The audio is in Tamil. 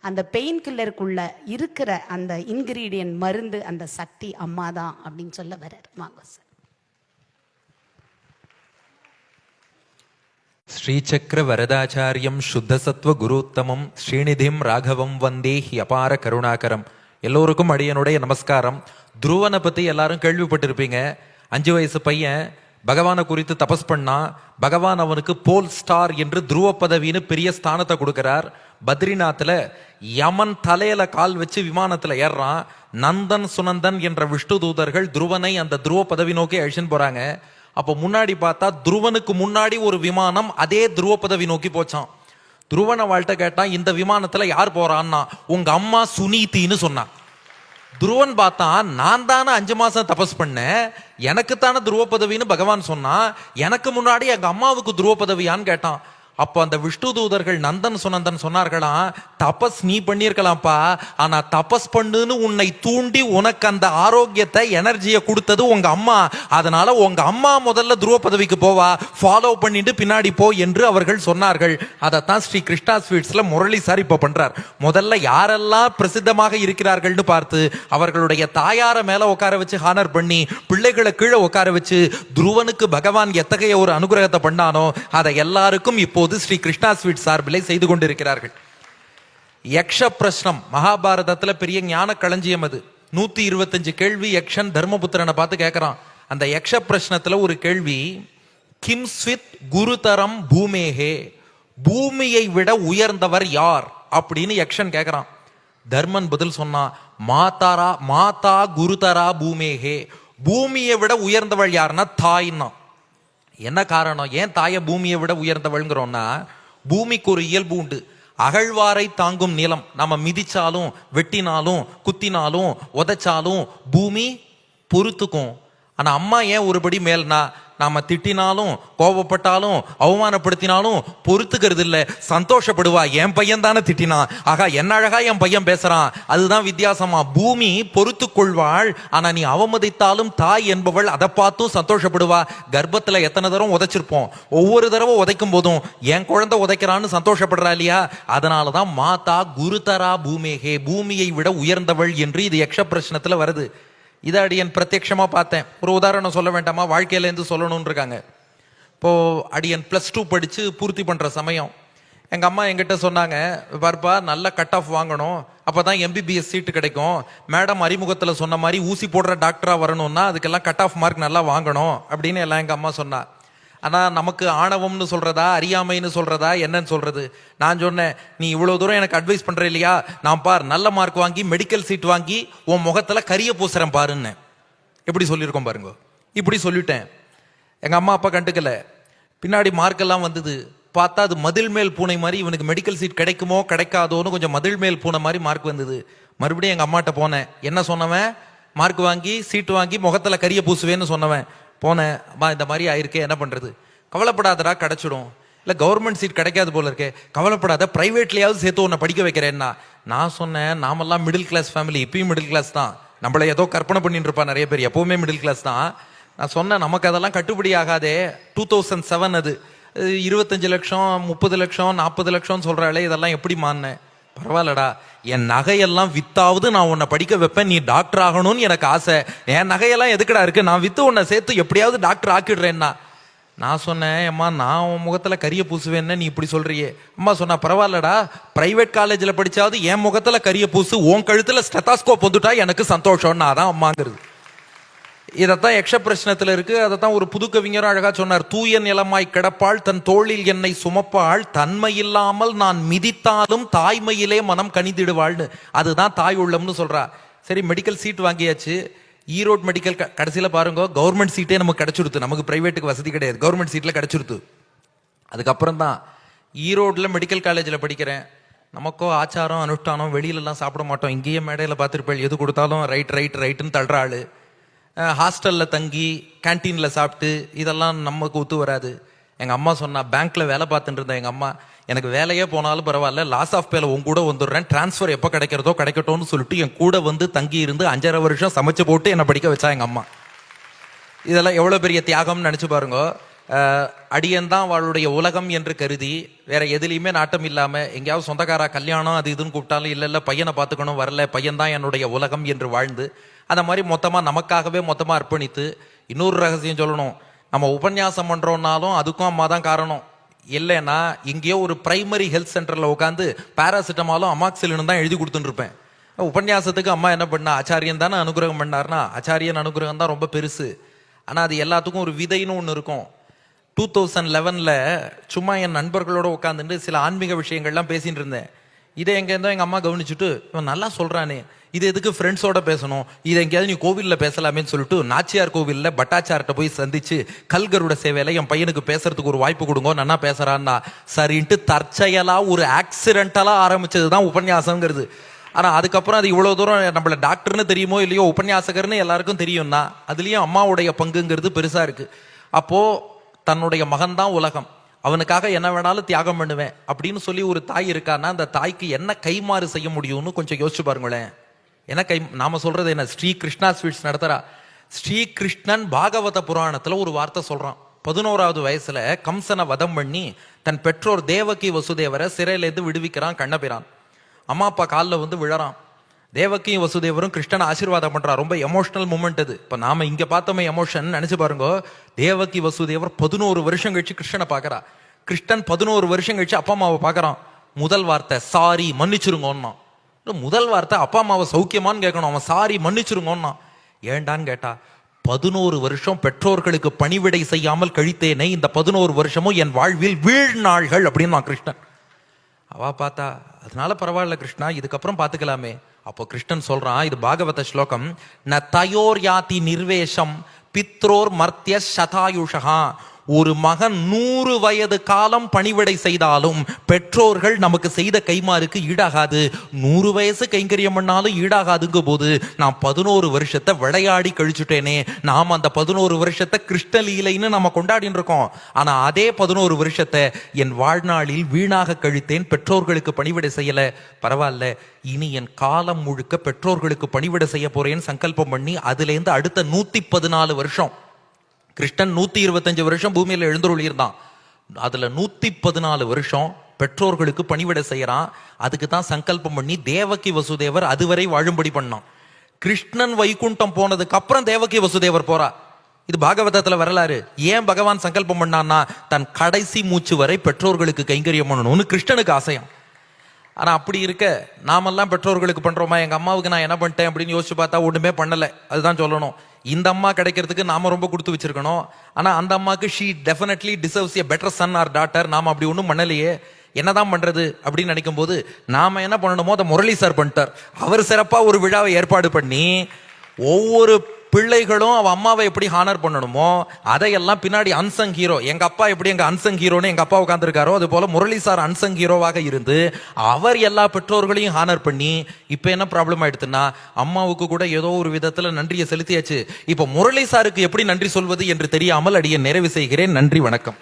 அந்த பெயின் கில்லருக்குள்ள இருக்கிற அந்த இன்கிரீடியன்ட் மருந்து, அந்த சக்தி அம்மா தான் அப்படின்னு சொல்ல வர்றார். வாங்க சார். ஸ்ரீசக்கர வரதாச்சாரியம் சுத்தசத்வ குருத்தமம் ஸ்ரீநிதிம் ராகவம் வந்தே ஹி அபார கருணாகரம். எல்லோருக்கும் அடியனுடைய நமஸ்காரம். துருவனை பற்றி எல்லாரும் கேள்விப்பட்டிருப்பீங்க. 5 வயசு பையன் பகவானை குறித்து தபஸ் பண்ணா. பகவான் அவனுக்கு போல் ஸ்டார் என்று துருவ பதவின்னு பெரிய ஸ்தானத்தை கொடுக்கிறார். பத்ரிநாத்தில் யமன் தலையில கால் வச்சு விமானத்தில் ஏறுறான். நந்தன் சுனந்தன் என்ற விஷ்ணு தூதர்கள் துருவனை அந்த துருவ பதவி நோக்கி அழிச்சுன்னு போறாங்க. அப்போ முன்னாடி பார்த்தா துருவனுக்கு முன்னாடி ஒரு விமானம் அதே துருவ பதவி நோக்கி போச்சான். துருவனை வாழ்கிட்ட கேட்டான், இந்த விமானத்தில் யார் போறான்னா, உங்க அம்மா சுனீதின்னு சொன்னான். துருவன் பார்த்தா, நான் தானே 5 மாசம் தபஸ் பண்ணேன், எனக்குத்தானே துருவ பதவின்னு பகவான் சொன்னா, எனக்கு முன்னாடி எங்க அம்மாவுக்கு துருவ பதவியான்னு கேட்டான். அப்போ அந்த விஷ்ணு தூதர்கள் நந்தன் சுனந்தன் சொன்னார்களாம், தபஸ் நீ பண்ணியிருக்கலாம்ப்பா, ஆனா தபஸ் பண்ணுன்னு உன்னை தூண்டி உனக்கு அந்த ஆரோக்கியத்தை எனர்ஜியை கொடுத்தது உங்க அம்மா. அதனால உங்க அம்மா முதல்ல துருவ பதவிக்கு போவா, ஃபாலோ பண்ணிட்டு பின்னாடி போ என்று அவர்கள் சொன்னார்கள். அதைத்தான் ஸ்ரீ கிருஷ்ணா ஸ்வீட்ஸ்ல முரளி சார் இப்ப பண்றார். முதல்ல யாரெல்லாம் பிரசித்தமாக இருக்கிறார்கள்னு பார்த்து அவர்களுடைய தாயார மேல உட்கார வச்சு ஹானர் பண்ணி, பிள்ளைகளை கீழே உட்கார வச்சு துருவனுக்கு பகவான் எத்தகைய ஒரு அனுகிரகத்தை பண்ணானோ அதை எல்லாருக்கும் இப்போ ஸ்ரீ கிருஷ்ணா ஸ்வீட் சார்பிலே செய்து கொண்டிருக்கிறார்கள். யக்ஷ பிரஷ்னம் மகாபாரதத்தில் பெரிய ஞான களஞ்சியம் அது. 125 கேள்வி யக்ஷன் தர்மபுத்திரனை பார்த்து கேட்கிறான். அந்த யக்ஷ பிரஷ்னத்துல ஒரு கேள்வி, கிம் ஸ்வித் குருதரம் பூமேஹே, பூமியை விட உயர்ந்தவர் யார் அப்படின்னு யக்ஷன் கேட்கிறான். தர்மன் பதில் சொன்னா, மாதா குருதரா பூமேஹே, பூமியை விட உயர்ந்தவள் யாருன்னா தாய்னா. என்ன காரணம், ஏன் தாயை பூமியை விட உயர்ந்தவள்ங்கிறோம்னா, பூமிக்கு ஒரு இயல்பு உண்டு. அகழ்வாரை தாங்கும் நிலம். நம்ம மிதிச்சாலும் வெட்டினாலும் குத்தினாலும் உதைச்சாலும் பூமி பொறுத்துக்கும். ஆனா அம்மா ஏன் ஒருபடி மேல்னா, நாம திட்டினாலும் கோபப்பட்டாலும் அவமானப்படுத்தினாலும் பொறுத்துக்கிறது இல்லை, சந்தோஷப்படுவா. என் பையன் தானே திட்டினான், ஆகா என்ன அழகா என் பையன் பேசுறான். அதுதான் வித்தியாசமா. பூமி பொறுத்து கொள்வாள், ஆனா நீ அவமதித்தாலும் தாய் என்பவள் அதை பார்த்தும் சந்தோஷப்படுவா. கர்ப்பத்துல எத்தனை தடவை உதைச்சிருப்போம், ஒவ்வொரு தடவை உதைக்கும் போதும் என் குழந்தை உதைக்கிறான்னு சந்தோஷப்படுறா இல்லையா. அதனாலதான் மாதா குருதரா பூமேகே, பூமியை விட உயர்ந்தவள் என்று இது யக்ஷ பிரஷ்னத்துல வருது. இதை அடியன் பிரத்யட்சமாக பார்த்தேன். ஒரு உதாரணம் சொல்ல வேண்டாமா, வாழ்க்கையிலேருந்து சொல்லணும்னு இருக்காங்க. இப்போது அடியன் +2 படித்து பூர்த்தி பண்ணுற சமயம் எங்கள் அம்மா எங்கிட்ட சொன்னாங்க, பார்ப்பா நல்ல கட் ஆஃப் வாங்கணும், அப்போ தான் MBBS சீட்டு கிடைக்கும். மேடம் அறிமுகத்தில் சொன்ன மாதிரி ஊசி போடுற டாக்டராக வரணும்னா அதுக்கெல்லாம் கட் ஆஃப் மார்க் நல்லா வாங்கணும் அப்படின்னு எல்லாம் எங்கள் அம்மா சொன்னா. ஆனால் நமக்கு ஆணவம்னு சொல்கிறதா அறியாமைன்னு சொல்கிறதா என்னன்னு சொல்கிறது. நான் சொன்னேன், நீ இவ்வளோ தூரம் எனக்கு அட்வைஸ் பண்ணுற இல்லையா, நான் பார் நல்ல மார்க் வாங்கி மெடிக்கல் சீட் வாங்கி உன் முகத்தில் கரிய பூசுறேன் பாருன்னு. எப்படி சொல்லியிருக்கோம் பாருங்க. இப்படி சொல்லிட்டேன். எங்கள் அம்மா அப்பா கண்டுக்கல. பின்னாடி மார்க்கெல்லாம் வந்தது. பார்த்தா அது மதில் மேல் பூனை மாதிரி, இவனுக்கு மெடிக்கல் சீட் கிடைக்குமோ கிடைக்காதோன்னு கொஞ்சம் மதில் மேல் பூனை மாதிரி மார்க் வந்தது. மறுபடியும் எங்கள் அம்மாட்ட போனேன். என்ன சொன்னவன், மார்க் வாங்கி சீட்டு வாங்கி முகத்தில் கரிய பூசுவேன்னு சொன்னவன். போனேன், அம்மா இந்த மாதிரி ஆயிருக்கே, என்ன பண்ணுறது. கவலைப்படாதடா கிடைச்சிடும். இல்லை கவர்மெண்ட் சீட் கிடைக்காது போல இருக்கே, கவலைப்படாத ப்ரைவேட்லேயாவது சேர்த்து உன்னை படிக்க வைக்கிறேன்னா. நான் சொன்னேன், நாமெல்லாம் மிடில் கிளாஸ் ஃபேமிலி, இப்பயும் மிடில் கிளாஸ் தான். நம்மளை ஏதோ கற்பனை பண்ணிட்டு இருப்பா நிறைய பேர், எப்போவுமே மிடில் கிளாஸ் தான். நான் சொன்னேன், நமக்கு அதெல்லாம் கட்டுப்படி ஆகாதே. 2007 அது. 25 லட்சம் 30 லட்சம் 40 லட்சம்னு சொல்கிறாளே, இதெல்லாம் எப்படி மாறினேன். பரவாயில்லடா, என் நகையெல்லாம் வித்தாவது நான் உன்னை படிக்க வைப்பேன், நீ டாக்டர் ஆகணும்னு எனக்கு ஆசை. என் நகையெல்லாம் எதுக்கடா இருக்கு, நான் வித்து உன்னை சேர்த்து எப்படியாவது டாக்டர் ஆக்கிடுறேன்னா. நான் சொன்னேன், அம்மா நான் உன் முகத்தில் கரிய பூசுவேன்னு நீ இப்படி சொல்றியே. அம்மா சொன்னா, பரவாயில்லடா, பிரைவேட் காலேஜில் படிச்சாவது என் முகத்தில் கரிய பூசு, உன் கழுத்தில் ஸ்டெத்தாஸ்கோப் வந்துட்டா எனக்கு சந்தோஷம்னா. அதான் அம்மாங்கிறது. இதைத்தான் யக்ஷ பிரஷ்னத்தில் இருக்கு. அதைத்தான் ஒரு புது கவிஞரும் அழகா சொன்னார். தூய நிலமாய் கிடப்பாள் தன் தோளில் என்னை சுமப்பாள், தன்மையில்லாமல் நான் மிதித்தாலும் தாய்மையிலே மனம் கனிந்திடுவாள்னு. அதுதான் தாய் உள்ளம்னு சொல்றா. சரி, மெடிக்கல் சீட் வாங்கியாச்சு. ஈரோடு மெடிக்கல் கடைசியில் பாருங்க, கவர்மெண்ட் சீட்டே நமக்கு கிடைச்சிருத்து. நமக்கு பிரைவேட்டுக்கு வசதி கிடையாது, கவர்மெண்ட் சீட்டில் கிடைச்சிருத்து. அதுக்கப்புறம் தான் ஈரோடில் மெடிக்கல் காலேஜில் படிக்கிறேன். நமக்கோ ஆச்சாரம் அனுஷ்டானம், வெளியிலலாம் சாப்பிட மாட்டோம். இங்கேயே மேடையில் பார்த்துருப்பேன், எது கொடுத்தாலும் ரைட்டுன்னு தள்ளுற ஆள். ஹாஸ்டலில் தங்கி கேன்டீனில் சாப்பிட்டு இதெல்லாம் நமக்கு ஒத்து வராது. எங்கள் அம்மா சொன்னா, பேங்க்கில் வேலை பார்த்துட்டு இருந்தேன் எங்கள் அம்மா, எனக்கு வேலையே போனாலும் பரவாயில்ல, லாஸ் ஆஃப் பேல உன் கூட வந்துடுறேன், டிரான்ஸ்ஃபர் எப்போ கிடைக்கிறதோ கிடைக்கட்டும்னு சொல்லிட்டு என் கூட வந்து தங்கி இருந்து 5.5 வருஷம் சமைச்சு போட்டு என்னை படிக்க வச்சா எங்கள் அம்மா. இதெல்லாம் எவ்வளோ பெரிய தியாகம்னு நினச்சி பாருங்க. அடியன் தான் அவளுடைய உலகம் என்று கருதி வேற எதுலையுமே நாட்டம் இல்லாம எங்கேயாவது சொந்தக்காரா கல்யாணம் அது இதுன்னு கூப்பிட்டாலும் இல்ல பையனை பார்த்துக்கணும் வரல, பையன் தான் என்னுடைய உலகம் என்று வாழ்ந்து அந்த மாதிரி மொத்தமா நமக்காகவே மொத்தமா அர்ப்பணித்து. இன்னொரு ரகசியம் சொல்லணும், நம்ம உபன்யாசம் பண்றோம்னாலும் அதுக்கும் அம்மா தான் காரணம். இல்லைன்னா இங்கேயோ ஒரு பிரைமரி ஹெல்த் சென்டர்ல உட்காந்து பாராசிட்டமாலும் அமாக்சிலினும் தான் எழுதி கொடுத்துட்டு இருப்பேன். உபன்யாசத்துக்கு அம்மா என்ன பண்ணா, ஆச்சாரியன் தானே அனுகிரகம் பண்ணார்னா ஆச்சாரியன் அனுகிரகம் தான் ரொம்ப பெருசு. ஆனா அது எல்லாத்துக்கும் ஒரு விதைன்னு ஒன்று இருக்கும். 2011 சும்மா என் நண்பர்களோட உட்காந்துட்டு சில ஆன்மீக விஷயங்கள்லாம் பேசிட்டு இருந்தேன். இதை எங்கேருந்தோ எங்கள் அம்மா கவனிச்சுட்டு, இவன் நல்லா சொல்கிறானே, இது எதுக்கு ஃப்ரெண்ட்ஸோட பேசணும், இது எங்கேயாவது நீ கோவிலில் பேசலாமேன்னு சொல்லிட்டு நாச்சியார் கோவிலில் பட்டாச்சார்கிட்ட போய் சந்திச்சு கல்கருட சேவையில் என் பையனுக்கு பேசுறதுக்கு ஒரு வாய்ப்பு கொடுங்க, நன்னா பேசுறான்னா சரின்ட்டு தற்செயலாக ஒரு ஆக்சிடென்டலாக ஆரம்பிச்சது தான் உபன்யாசங்கிறது. ஆனால் அதுக்கப்புறம் அது இவ்வளோ தூரம் நம்மள டாக்டர்னு தெரியுமோ இல்லையோ உபன்யாசகர்னு எல்லாருக்கும் தெரியும்னா அதுலேயும் அம்மாவுடைய பங்குங்கிறது பெருசாக இருக்குது. அப்போது தன்னுடைய மகன்தான் உலகம், அவனுக்காக என்ன வேணாலும் தியாகம் பண்ணுவேன் அப்படின்னு சொல்லி ஒரு தாய் இருக்கான்னா அந்த தாய்க்கு என்ன கைமாறு செய்ய முடியும்னு கொஞ்சம் யோசிச்சு பாருங்களேன். என்ன நாம சொல்றது என்ன, ஸ்ரீ கிருஷ்ணா ஸ்வீட்ஸ் நடத்துறா. ஸ்ரீ கிருஷ்ணன் பாகவத புராணத்துல ஒரு வார்த்தை சொல்றான். 11வது வயசுல கம்சனை வதம் பண்ணி தன் பெற்றோர் தேவகி வசுதேவரை சிறையிலேருந்து விடுவிக்கிறான் கண்ணபிரான். அம்மா அப்பா காலில் வந்து விழறான். தேவகியும் வசுதேவரும் கிருஷ்ணனை ஆசீர்வாதம் பண்றா. ரொம்ப எமோஷனல் மூமெண்ட் அது. இப்ப நாம இங்க பார்த்தோமே எமோஷன் நினைச்சு பாருங்க. தேவகி வசுதேவர் 11 வருஷம் கழிச்சு கிருஷ்ணனை பாக்குறா. கிருஷ்ணன் 11 வருஷம் கழிச்சு அப்பா அம்மாவை பாக்குறான். முதல் வார்த்தை சாரி மன்னிச்சிருங்கோன்னா. முதல் வார்த்தை அப்பா அம்மாவை சௌக்கியமான்னு கேட்கணும், அவன் சாரி மன்னிச்சிருங்கோன்னா. ஏண்டான்னு கேட்டா, 11 வருஷம் பெற்றோர்களுக்கு பணிவிடை செய்யாமல் கழித்தேனே, இந்த 11 வருஷமும் என் வாழ்வில் வீழ்நாள்கள் அப்படின்னு நான் கிருஷ்ணன். அவா பார்த்தா அதனால பரவாயில்ல கிருஷ்ணா, இதுக்கப்புறம் பார்த்துக்கலாமே. அப்போ கிருஷ்ணன் சொல்றான், இது பாகவத ஸ்லோகம், ந தயோர் யாதி நிர்வேஷம் பித்ரோர் மர்த்திய சதாயுஷா. ஒரு மகன் 100 வயது காலம் பணிவிடை செய்தாலும் பெற்றோர்கள் நமக்கு செய்த கைமாறுக்கு ஈடாகாது. 100 வயசு கைங்கரியம் பண்ணாலும் ஈடாகாதுங்க போது நான் 11 வருஷத்தை விளையாடி கழிச்சுட்டேனே. நாம் அந்த 11 வருஷத்தை கிருஷ்ணலீலைன்னு நம்ம கொண்டாடின்னு இருக்கோம். ஆனா அதே 11 வருஷத்தை என் வாழ்நாளில் வீணாக கழித்தேன், பெற்றோர்களுக்கு பணிவிடை செய்யல. பரவாயில்ல, இனி என் காலம் முழுக்க பெற்றோர்களுக்கு பணிவிடை செய்ய போறேன்னு சங்கல்பம் பண்ணி அதுலேருந்து அடுத்த 114 வருஷம், கிருஷ்ணன் 125 வருஷம் பூமியில எழுந்தருளியிருந்தான். அதுல 114 வருஷம் பெற்றோர்களுக்கு பணிவிடை செய்யறான். அதுக்கு தான் சங்கல்பம் பண்ணி தேவகி வசுதேவர் அதுவரை வாழும்படி பண்ணான். கிருஷ்ணன் வைகுண்டம் போனதுக்கு அப்புறம் தேவகி வசுதேவர் போறா. இது பாகவதத்துல வரலாறு. ஏன் பகவான் சங்கல்பம் பண்ணான்னா, தன் கடைசி மூச்சு வரை பெற்றோர்களுக்கு கைங்கரியம் பண்ணணும்னு கிருஷ்ணனுக்கு ஆசையம். ஆனா அப்படி இருக்க நாமெல்லாம் பெற்றோர்களுக்கு பண்றோமா? எங்க அம்மாவுக்கு நான் என்ன பண்ணிட்டேன் அப்படின்னு யோசிச்சு பார்த்தா ஒண்ணுமே பண்ணல, அதுதான் சொல்லணும். இந்த அம்மா கிடைக்கிறதுக்கு நாம ரொம்ப கொடுத்து வச்சிருக்கணும். ஆனா அந்த அம்மாக்கு she definitely deserves a better son or daughter. நாம அப்படி ஒன்றும் பண்ணலையே, என்னதான் பண்றது அப்படின்னு நினைக்கும் போது நாம என்ன பண்ணணுமோ அதை முரளி சார் பண்ணிட்டார். அவர் சிறப்பா ஒரு விழாவை ஏற்பாடு பண்ணி ஒவ்வொரு பிள்ளைகளும் அவ அம்மாவை எப்படி ஹானர் பண்ணணுமோ அதையெல்லாம் பின்னாடி அன்சங் ஹீரோ, எங்க அப்பா எப்படி எங்க அன்சங் ஹீரோன்னு எங்க அப்பா உட்காந்துருக்காரோ அது போல முரளி சார் அன்சங் ஹீரோவாக இருந்து அவர் எல்லா பெற்றோர்களையும் ஹானர் பண்ணி, இப்ப என்ன ப்ராப்ளம் ஆயிடுச்சுன்னா அம்மாவுக்கு கூட ஏதோ ஒரு விதத்துல நன்றியை செலுத்தியாச்சு. இப்ப முரளி சாருக்கு எப்படி நன்றி சொல்வது என்று தெரியாமல் அடியை நிறைவு செய்கிறேன். நன்றி, வணக்கம்.